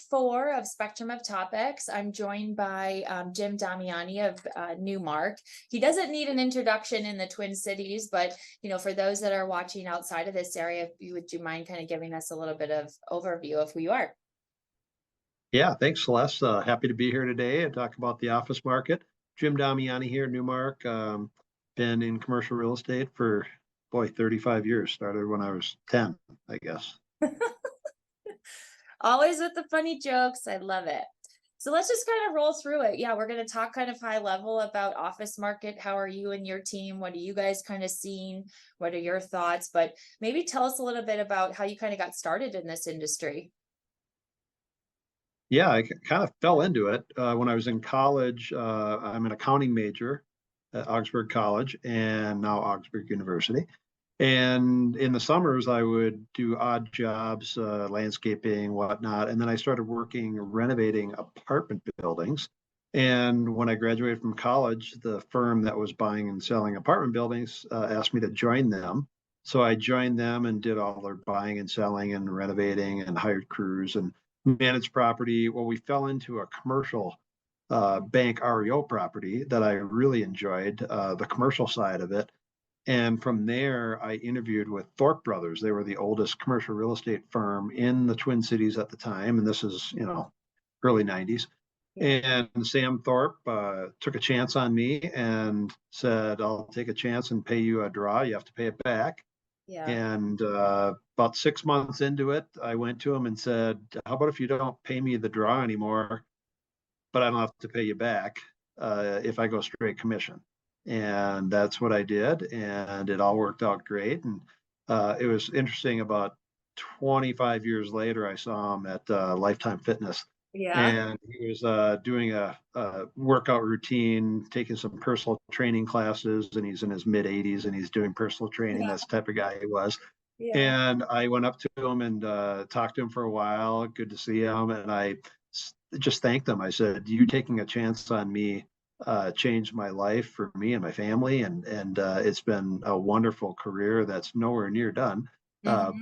4 of Spectrum of Topics. I'm joined by Jim Damiani of Newmark. He doesn't need an introduction in the Twin Cities, but for those that are watching outside of this area, would you mind kind of giving us a little bit of overview of who you are? Yeah, thanks, Celeste. Happy to be here today and talk about the office market. Jim Damiani here, Newmark. Been in commercial real estate for, 35 years. Started when I was 10, I guess. Always with the funny jokes. I love it. So let's just kind of roll through it. Yeah, we're going to talk kind of high level about office market. How are you and your team? What are you guys kind of seeing? What are your thoughts? But maybe tell us a little bit about how you kind of got started in this industry. Yeah, I kind of fell into it when I was in college. I'm an accounting major at Augsburg College and now Augsburg University. And in the summers, I would do odd jobs, landscaping, whatnot. And then I started working renovating apartment buildings. And when I graduated from college, the firm that was buying and selling apartment buildings asked me to join them. So I joined them and did all their buying and selling and renovating and hired crews and managed property. Well, we fell into a commercial bank REO property that I really enjoyed, the commercial side of it. And from there, I interviewed with Thorpe Brothers. They were the oldest commercial real estate firm in the Twin Cities at the time. And this is, early 90s. And Sam Thorpe took a chance on me and said, I'll take a chance and pay you a draw. You have to pay it back. Yeah. And about 6 months into it, I went to him and said, how about if you don't pay me the draw anymore, but I don't have to pay you back if I go straight commission? And that's what I did. And it all worked out great. And it was interesting. About 25 years later, I saw him at Lifetime Fitness. Yeah. And he was doing a workout routine, taking some personal training classes, and he's in his mid 80s and he's doing personal training. Yeah. That's the type of guy he was. Yeah. And I went up to him and talked to him for a while. Good to see him. And I just thanked him. I said, you taking a chance on me changed my life for me and my family. And it's been a wonderful career that's nowhere near done. But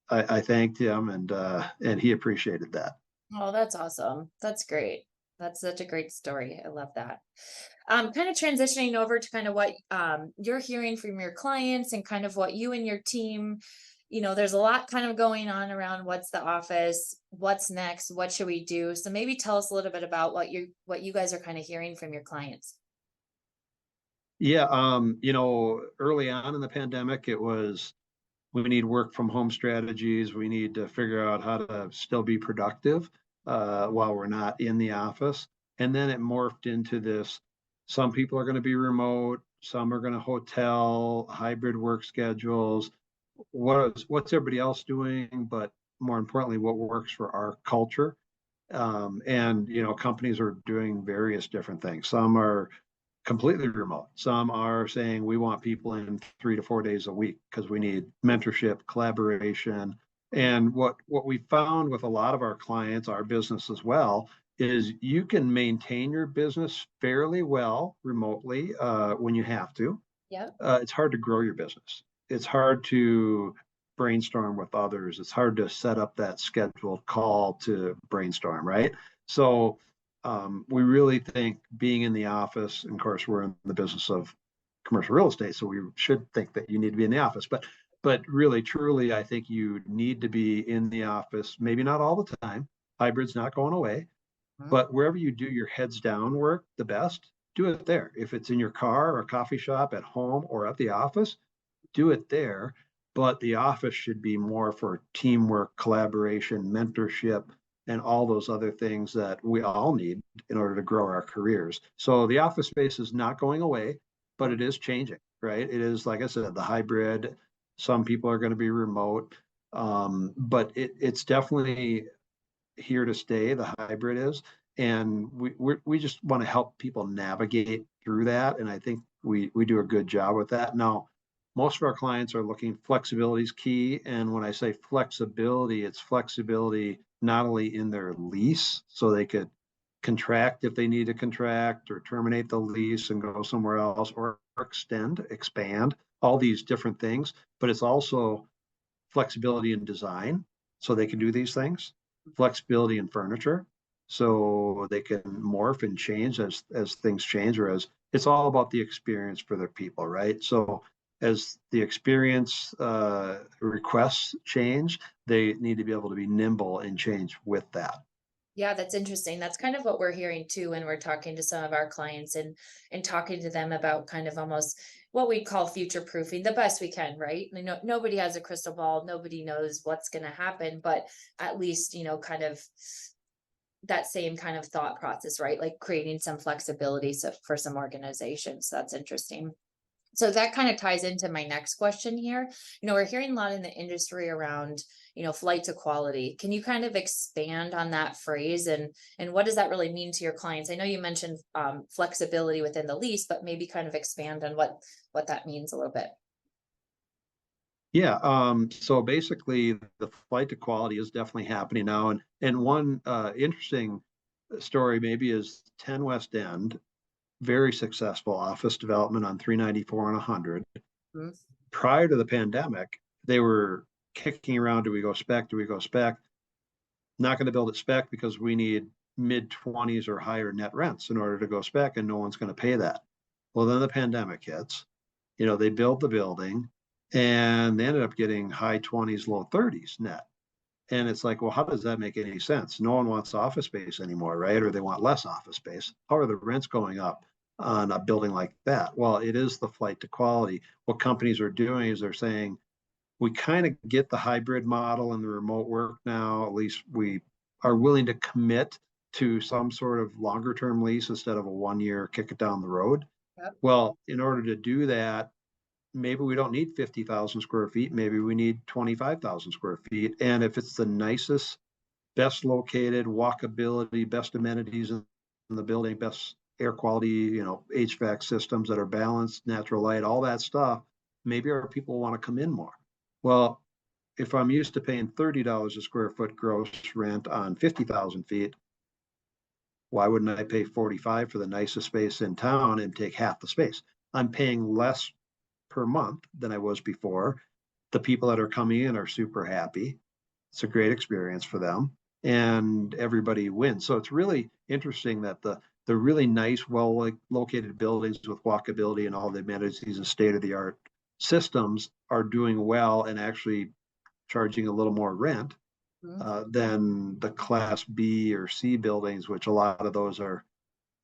I thanked him and he appreciated that. Oh, that's awesome. That's great. That's such a great story. I love that. Kind of transitioning over to kind of what you're hearing from your clients and kind of what you and your team, there's a lot kind of going on around what's the office, what's next, what should we do? So maybe tell us a little bit about what you guys are kind of hearing from your clients. Yeah, early on in the pandemic, it was we need work from home strategies. We need to figure out how to still be productive while we're not in the office. And then it morphed into this. Some people are going to be remote. Some are going to hotel, hybrid work schedules. What's everybody else doing? But more importantly, what works for our culture? And companies are doing various different things. Some are completely remote. Some are saying we want people in 3 to 4 days a week because we need mentorship, collaboration. And what we found with a lot of our clients, our business as well, is you can maintain your business fairly well remotely when you have to. Yeah. It's hard to grow your business. It's hard to brainstorm with others. It's hard to set up that scheduled call to brainstorm, right? So we really think being in the office, and of course, we're in the business of commercial real estate, so we should think that you need to be in the office. But really, truly, I think you need to be in the office, maybe not all the time. Hybrid's not going away, but wherever you do your heads down work the best, do it there. If it's in your car or a coffee shop, at home or at the office, do it there. But the office should be more for teamwork, collaboration, mentorship, and all those other things that we all need in order to grow our careers. So the office space is not going away, but it is changing, right? It is, like I said, the hybrid. Some people are going to be remote, but it's definitely here to stay. The hybrid is, and we just want to help people navigate through that. And I think we do a good job with that. Now, most of our clients are looking, flexibility is key. And when I say flexibility, it's flexibility not only in their lease, so they could contract if they need to contract or terminate the lease and go somewhere else, or expand, all these different things. But it's also flexibility in design, so they can do these things. flexibility in furniture, so they can morph and change as things change, or as it's all about the experience for their people, right? So as the experience requests change, they need to be able to be nimble and change with that. Yeah, that's interesting. That's kind of what we're hearing too when we're talking to some of our clients and talking to them about kind of almost what we call future proofing the best we can, right? You know, nobody has a crystal ball, nobody knows what's going to happen, but at least, kind of that same kind of thought process, right? Like creating some flexibility so for some organizations. That's interesting. So that kind of ties into my next question here. We're hearing a lot in the industry around, flight to quality. Can you kind of expand on that phrase and what does that really mean to your clients? I know you mentioned flexibility within the lease, but maybe kind of expand on what that means a little bit. Yeah, so basically the flight to quality is definitely happening now. And one interesting story maybe is 10 West End, very successful office development on 394 and 100. Mhm. Prior to the pandemic, they were kicking around, do we go spec? Do we go spec? Not going to build it spec because we need mid 20s or higher net rents in order to go spec, and no one's going to pay that. Well, then the pandemic hits. They built the building and they ended up getting high 20s, low 30s net. And it's like, well, how does that make any sense? No one wants office space anymore, right? Or they want less office space. How are the rents going up on a building like that? Well, it is the flight to quality. What companies are doing is they're saying, we kind of get the hybrid model and the remote work now. At least we are willing to commit to some sort of longer term lease instead of a 1 year kick it down the road. Yep. Well, in order to do that, maybe we don't need 50,000 square feet. Maybe we need 25,000 square feet. And if it's the nicest, best located, walkability, best amenities in the building, best air quality, HVAC systems that are balanced, natural light, all that stuff, maybe our people want to come in more. Well, if I'm used to paying $30 a square foot gross rent on 50,000 feet, why wouldn't I pay 45 for the nicest space in town and take half the space? I'm paying less per month than I was before. The people that are coming in are super happy. It's a great experience for them, and everybody wins. So it's really interesting that the really nice, well located buildings with walkability and all the amenities and state of the art systems are doing well and actually charging a little more rent Mhm. than the class B or C buildings, which a lot of those are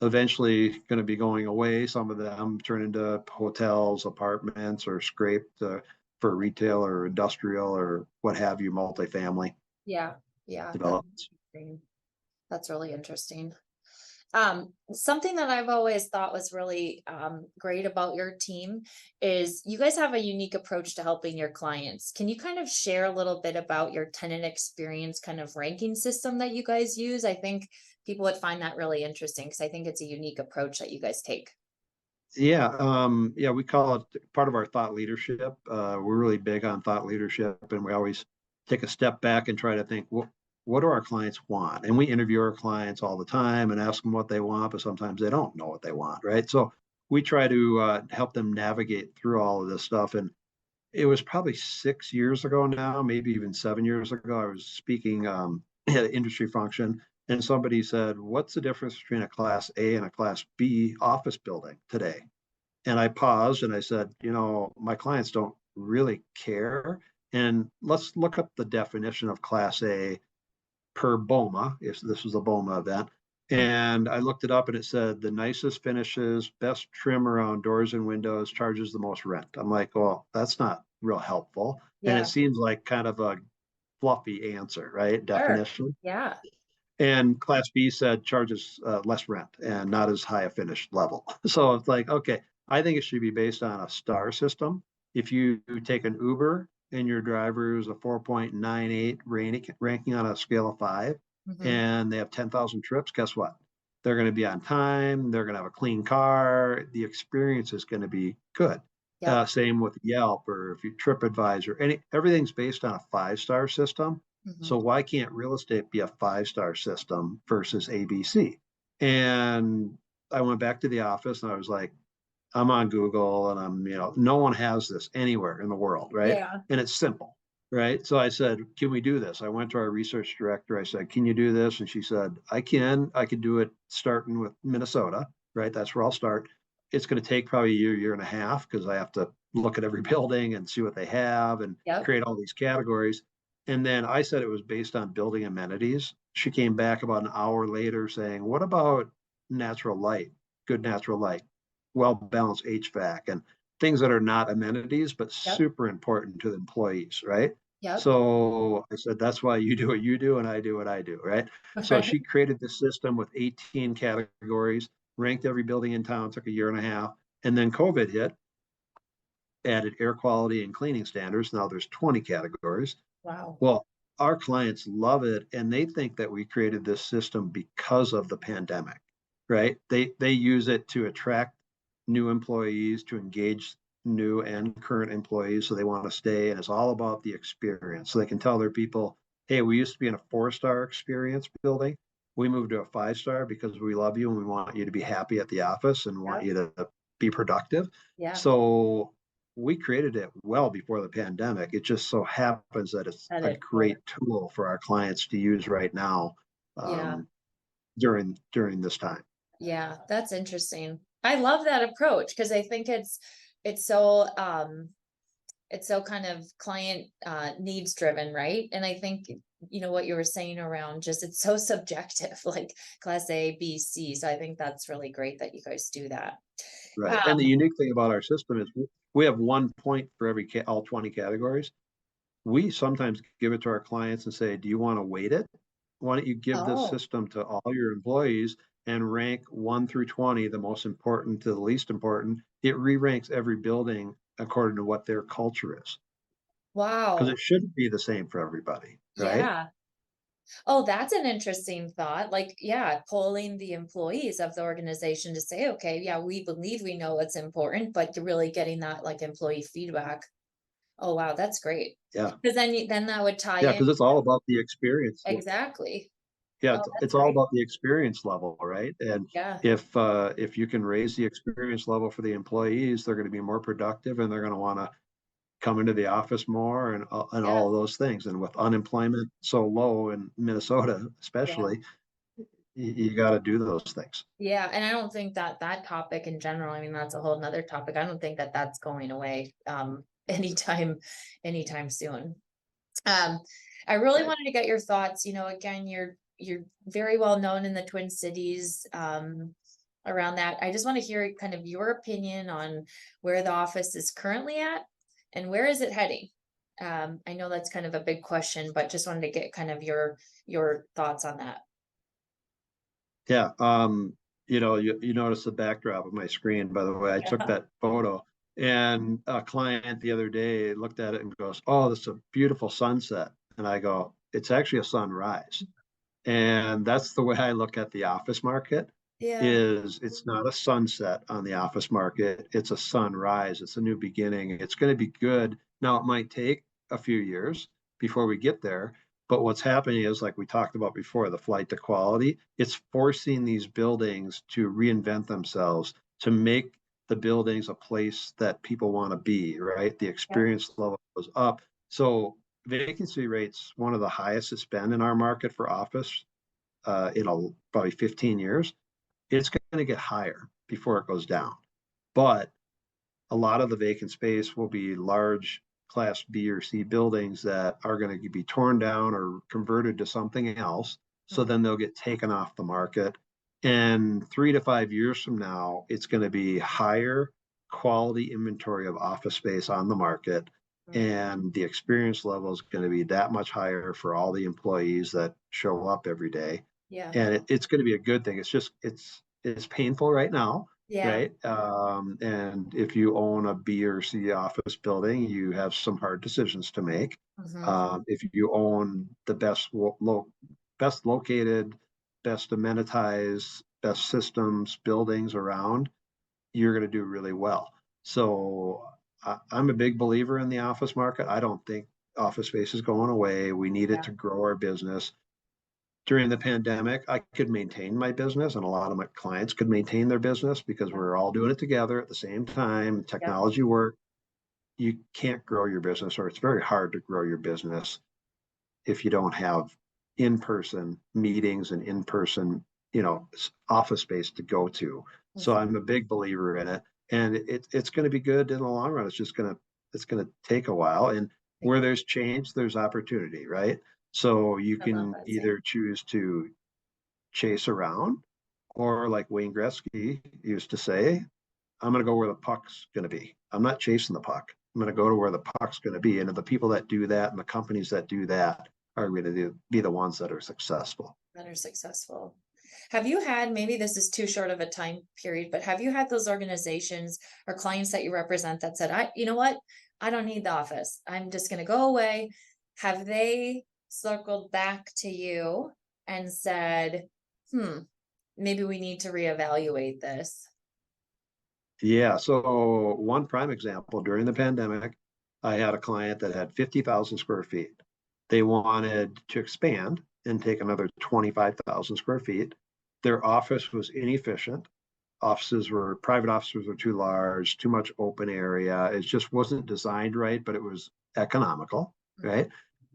eventually going to be going away. Some of them turn into hotels, apartments, or scraped for retail or industrial or what have you, multifamily Yeah. Yeah. That's developments. interesting. That's really interesting. Something that I've always thought was really great about your team is you guys have a unique approach to helping your clients. Can you kind of share a little bit about your tenant experience kind of ranking system that you guys use? I think people would find that really interesting because I think it's a unique approach that you guys take. Yeah, we call it part of our thought leadership. We're really big on thought leadership, and we always take a step back and try to think, what do our clients want? And we interview our clients all the time and ask them what they want, but sometimes they don't know what they want, right? So we try to help them navigate through all of this stuff. And it was probably 6 years ago now, maybe even 7 years ago. I was speaking at an industry function, and somebody said, "What's the difference between a Class A and a Class B office building today?" And I paused and I said, my clients don't really care. And let's look up the definition of Class A per BOMA, if this was a BOMA event. And I looked it up and it said the nicest finishes, best trim around doors and windows, charges the most rent. I'm like, well, that's not real helpful. And it Yeah, seems like kind of a fluffy answer, right? sure. Definition. Yeah. And Class B said charges less rent and not as high a finish level. So it's like, okay, I think it should be based on a star system. If you take an Uber and your driver is a 4.98 ranking on a scale of 5, Hmm. and they have 10,000 trips, guess what? They're going to be on time. They're going to have a clean car. The experience is going to be good. Yep. Same with Yelp or if you TripAdvisor, everything's based on a 5-star system. Hmm. So why can't real estate be a 5-star system versus ABC? And I went back to the office and I was like, I'm on Google and no one has this anywhere in the world, right? Yeah. And it's simple. right? So I said, can we do this? I went to our research director. I said, can you do this? And she said, I can. I could do it starting with Minnesota, right? That's where I'll start. It's going to take probably a year, year and a half because I have to look at every building and see what they have and Yep. create all these categories. And then I said it was based on building amenities. She came back about an hour later saying, what about natural light, good natural light, well balanced HVAC, and things that are not amenities, but Yep. super important to the employees, right? Yep. So I said, that's why you do what you do and I do what I do, right? So Right. she created this system with 18 categories, ranked every building in town, took a year and a half. And then COVID hit, added air quality and cleaning standards. Now there's 20 categories. Wow. Well, our clients love it and they think that we created this system because of the pandemic, right? They use it to attract new employees, to engage new and current employees, so they want to stay, and it's all about the experience. So they can tell their people, hey, we used to be in a 4-star experience building. We moved to a 5-star because we love you and we want you to be happy at the office and want Yep. you to be productive. Yeah. So we created it well before the pandemic. It just so happens that it's That a it worked. great tool for our clients to use right now, Yeah. um, during this time. Yeah. That's interesting. I love that approach because I think it's so it's so kind of client needs driven, right? And I think what you were saying around just it's so subjective, like class A, B, C. So I think that's really great that you guys do that. Right. And the Um, unique thing about our system is we have 1 point for all 20 categories. We sometimes give it to our clients and say, do you want to weight it? Why don't you give this oh, system to all your employees and rank 1 through 20, the most important to the least important? It re-ranks every building according to what their culture is, because wow. it shouldn't be the same for everybody, right? Yeah. Oh, that's an interesting thought. Like, yeah, polling the employees of the organization to say, okay, yeah, we believe we know what's important, but you're really getting that like employee feedback. Oh, wow, that's great. Yeah. Because then that would tie Yeah, in because it's all about the experience. exactly. Yeah, Oh, it's that's all great. about the experience level, right? And Yeah, if you can raise the experience level for the employees, they're going to be more productive and they're going to want to come into the office more and yeah, all of those things. And with unemployment so low in Minnesota, yeah. especially, you got to do those things. Yeah, and I don't think that that topic in general, I mean, that's a whole nother topic. I don't think that that's going away anytime anytime soon. Um, I really Right. wanted to get your thoughts. Again, you're very well known in the Twin Cities around that. I just want to hear kind of your opinion on where the office is currently at and where is it heading. I know that's kind of a big question, but just wanted to get kind of your thoughts on that. Yeah. You notice the backdrop of my screen, by the way. I took that photo and a client the other day looked at it and goes, oh, this is a beautiful sunset. And I go, it's actually a sunrise. And that's the way I look at the office market. Yeah, Is it's not a sunset on the office market, it's a sunrise, it's a new beginning, it's going to be good. Now it might take a few years before we get there, but what's happening is, like we talked about before, the flight to quality, it's forcing these buildings to reinvent themselves, to make the buildings a place that people want to be, right? The yeah, experience level goes up. So vacancy rates one of the highest it's been in our market for office in probably 15 years. It's going to get higher before it goes down. But a lot of the vacant space will be large class B or C buildings that are going to be torn down or converted to something else. So mhm, then they'll get taken off the market. And 3 to 5 years from now, it's going to be higher quality inventory of office space on the market. mm, And the experience level is going to be that much higher for all the employees that show up every day. yeah, And it's going to be a good thing. It's painful right now, yeah, right? And if you own a B or C office building, you have some hard decisions to make. mhm, If you own the best located, best amenitized, best systems buildings around, you're going to do really well. So I'm a big believer in the office market. I don't think office space is going away. We need it yeah, to grow our business. During the pandemic, I could maintain my business and a lot of my clients could maintain their business because yeah, we're all doing it together at the same time. yeah, Technology worked. you can't grow your business, or it's very hard to grow your business if you don't have in-person meetings and in-person, office space to go to. So I'm a big believer in it, and it's going to be good in the long run. It's going to take a while, and where there's change, there's opportunity, right? So you can either choose to chase around, or like Wayne Gretzky used to say, I'm going to go where the puck's going to be. I'm not chasing the puck. I'm going to go to where the puck's going to be. And the people that do that and the companies that do that are going to be the ones that are successful. Have you had, maybe this is too short of a time period, but have you had those organizations or clients that you represent that said, you know what? I don't need the office. I'm just going to go away. Have they circled back to you and said, maybe we need to reevaluate this? Yeah. So one prime example, during the pandemic, I had a client that had 50,000 square feet. They wanted to expand and take another 25,000 square feet. Their office was inefficient. Private offices were too large, too much open area. It just wasn't designed right, but it was economical, right?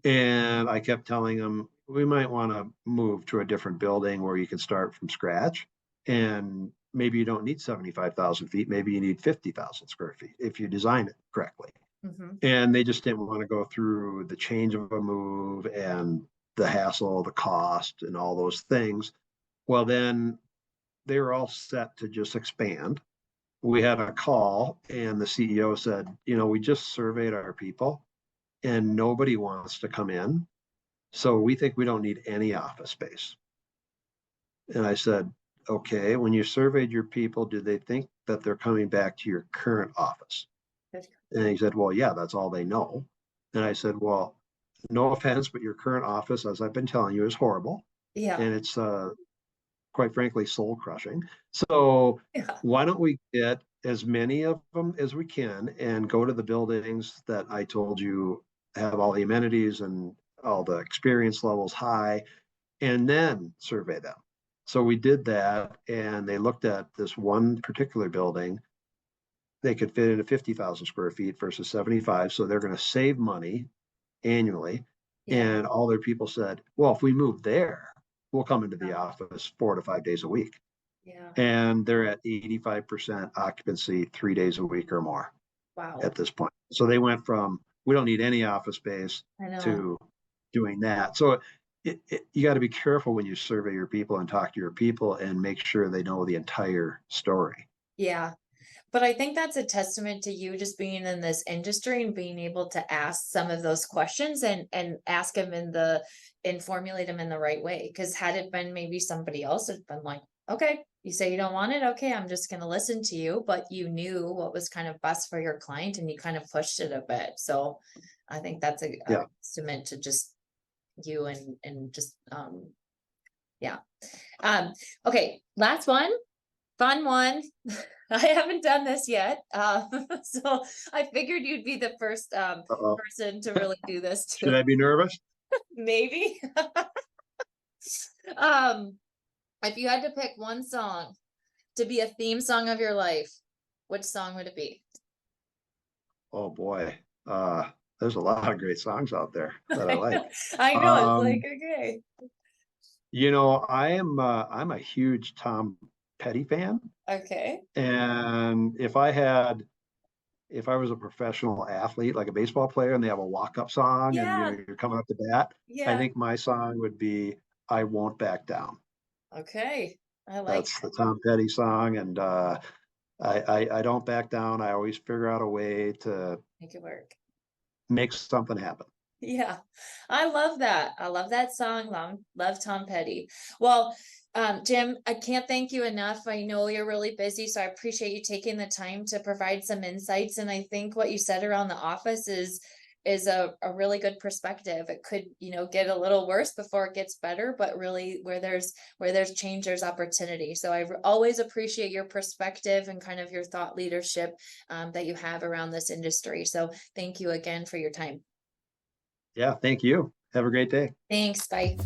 And I kept telling them, we might want to move to a different building where you can start from scratch. And maybe you don't need 75,000 feet. Maybe you need 50,000 square feet if you design it correctly. And they just didn't want to go through the change of a move and the hassle, the cost, and all those things. Well, then they were all set to just expand. We had a call, and the CEO said, we just surveyed our people and nobody wants to come in. So we think we don't need any office space. And I said, okay, when you surveyed your people, do they think that they're coming back to your current office? And he said, well, yeah, that's all they know. And I said, well, no offense, but your current office, as I've been telling you, is horrible. Yeah. And it's quite frankly soul crushing. So why don't we get as many of them as we can and go to the buildings that I told you have all the amenities and all the experience levels high, and then survey them. So we did that, and they looked at this one particular building. They could fit into 50,000 square feet versus 75. So they're going to save money annually. And all their people said, well, if we move there, we'll come into the office 4 to 5 days a week. And they're at 85% occupancy 3 days a week or more. At this point. So they went from, we don't need any office space, to doing that. So you got to be careful when you survey your people and talk to your people and make sure they know the entire story. Yeah. But I think that's a testament to you just being in this industry and being able to ask some of those questions and ask them and formulate them in the right way. Because had it been maybe somebody else, it'd been like, okay, you say you don't want it. Okay, I'm just going to listen to you. But you knew what was kind of best for your client and you kind of pushed it a bit. So I think that's a testament to just you and just, okay, last one, fun one. I haven't done this yet. So I figured you'd be the first person to really do this too. Should I be nervous? Maybe. If you had to pick one song to be a theme song of your life, which song would it be? Oh boy. There's a lot of great songs out there that I like. I know, it's like, okay. I'm a huge Tom Petty fan. Okay. And if I was a professional athlete, like a baseball player, and they have a walk-up song and you're coming up to bat, I think my song would be I Won't Back Down. Okay. That's the Tom Petty song. And I don't back down. I always figure out a way to make it work. Make something happen. Yeah, I love that. I love that song. Love Tom Petty. Well, Jim, I can't thank you enough. I know you're really busy, so I appreciate you taking the time to provide some insights. And I think what you said around the office is a really good perspective. It could, get a little worse before it gets better, but really where there's change, there's opportunity. So I always appreciate your perspective and kind of your thought leadership that you have around this industry. So thank you again for your time. Yeah, thank you. Have a great day. Thanks. Bye.